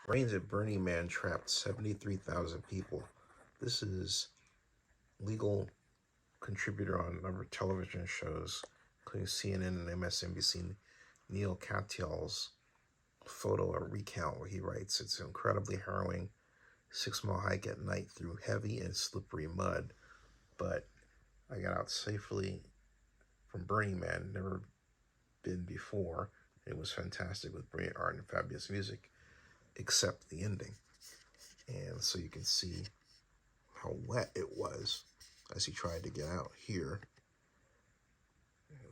Rains at Burning Man trapped 73,000 people. This is legal contributor on a number of television shows, including CNN and MSNBC, Neil Katal's photo or recount where he writes, "It's an incredibly harrowing 6-mile hike at night through heavy and slippery mud, but I got out safely from Burning Man, never been before. It was fantastic with brilliant art and fabulous music, except the ending." And so you can see how wet it was as he tried to get out here.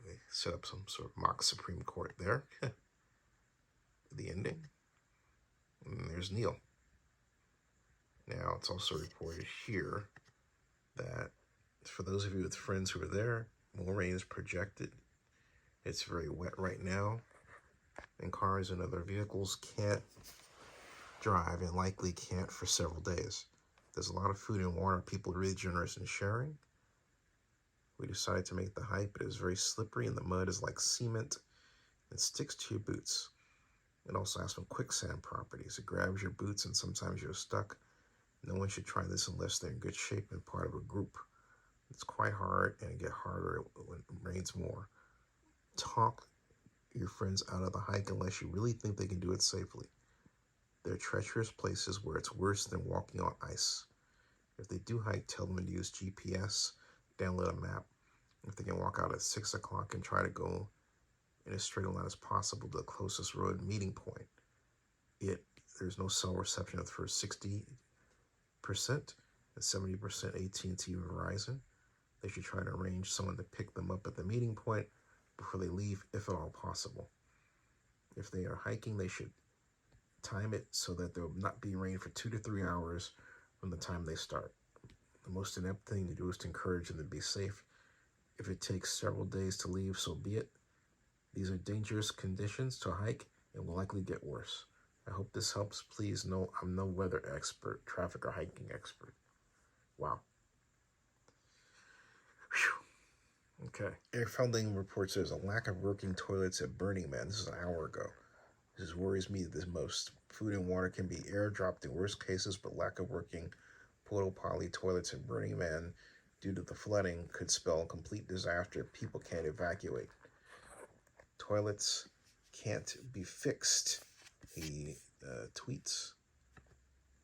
They set up some sort of mock Supreme Court there. The ending. And there's Neil. Now, it's also reported here that for those of you with friends who are there, more rain is projected. It's very wet right now, and cars and other vehicles can't drive and likely can't for several days. There's a lot of food and water. People are really generous in sharing. We decided to make the hike, but it was very slippery, and the mud is like cement and sticks to your boots. It also has some quicksand properties. It grabs your boots, and sometimes you're stuck. No one should try this unless they're in good shape and part of a group. It's quite hard, and it gets harder when it rains more. Talk your friends out of the hike unless you really think they can do it safely. There are treacherous places where it's worse than walking on ice. If they do hike, tell them to use GPS, download a map. If they can walk out at 6 o'clock and try to go in as straight a line as possible to the closest road meeting point. There's no cell reception of the first 60% and 70% AT&T or Verizon. They should try to arrange someone to pick them up at the meeting point before they leave, if at all possible. If they are hiking, they should time it so that there will not be rain for 2 to 3 hours from the time they start. The most inept thing to do is to encourage them to be safe. If it takes several days to leave, so be it. These are dangerous conditions to hike and will likely get worse. I hope this helps. Please know I'm no weather expert, traffic or hiking expert. Wow. Whew. Okay. Airfounding reports there's a lack of working toilets at Burning Man. This is an hour ago. This worries me the most. Food and water can be airdropped in worst cases, but lack of working porta potty toilets at Burning Man due to the flooding could spell complete disaster if people can't evacuate. Toilets can't be fixed, he tweets.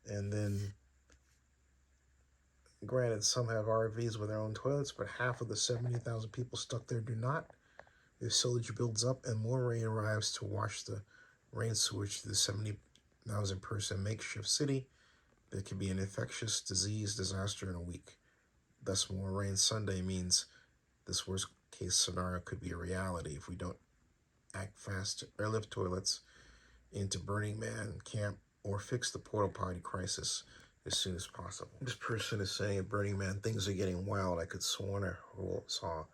And then, granted, some have RVs with their own toilets, but half of the 70,000 people stuck there do not. If sewage builds up and more rain arrives to wash the rain sewage to the 70,000 person makeshift city, there could be an infectious disease disaster in a week. Thus, more rain Sunday means this worst case scenario could be a reality if we don't act fast to airlift toilets into Burning Man camp or fix the porta potty crisis as soon as possible. This person is saying at Burning Man, things are getting wild. I could sworn I saw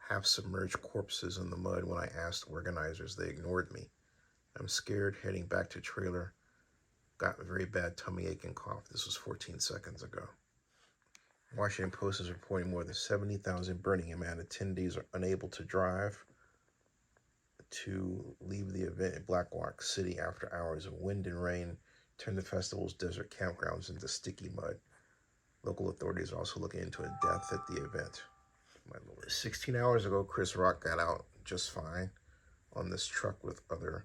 half-submerged corpses in the mud when I asked organizers. They ignored me. I'm scared, heading back to trailer. Got a very bad tummy ache and cough. This was 14 seconds ago. Washington Post is reporting more than 70,000 Burning Man attendees are unable to drive to leave the event in Black Rock City after hours of wind and rain turned the festival's desert campgrounds into sticky mud. Local authorities are also looking into a death at the event. My Lord. 16 hours ago, Chris Rock got out just fine on this truck with other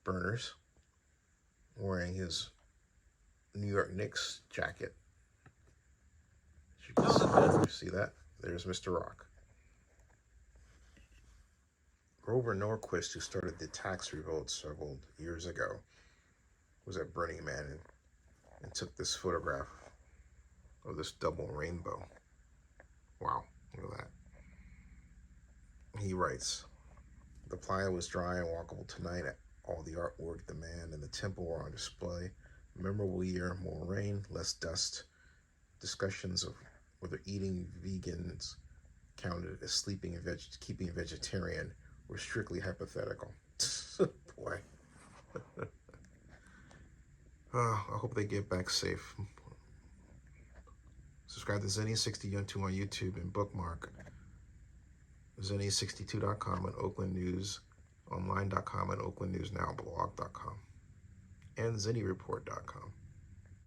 burners, wearing his New York Knicks jacket. As you can see that? There's Mr. Rock. Grover Norquist, who started the tax revolt several years ago, was at Burning Man and took this photograph of this double rainbow. Wow, look at that. He writes, "The playa was dry and walkable tonight. All the artwork, the man, and the temple were on display. Memorable year, more rain, less dust. Discussions of whether eating vegans counted as sleeping and keeping vegetarian were strictly hypothetical." Boy. I hope they get back safe. Subscribe to Zenny62 on YouTube and bookmark Zenny62.com and Oakland News Online.com and Oakland News Now blog.com. and ZinnyReport.com.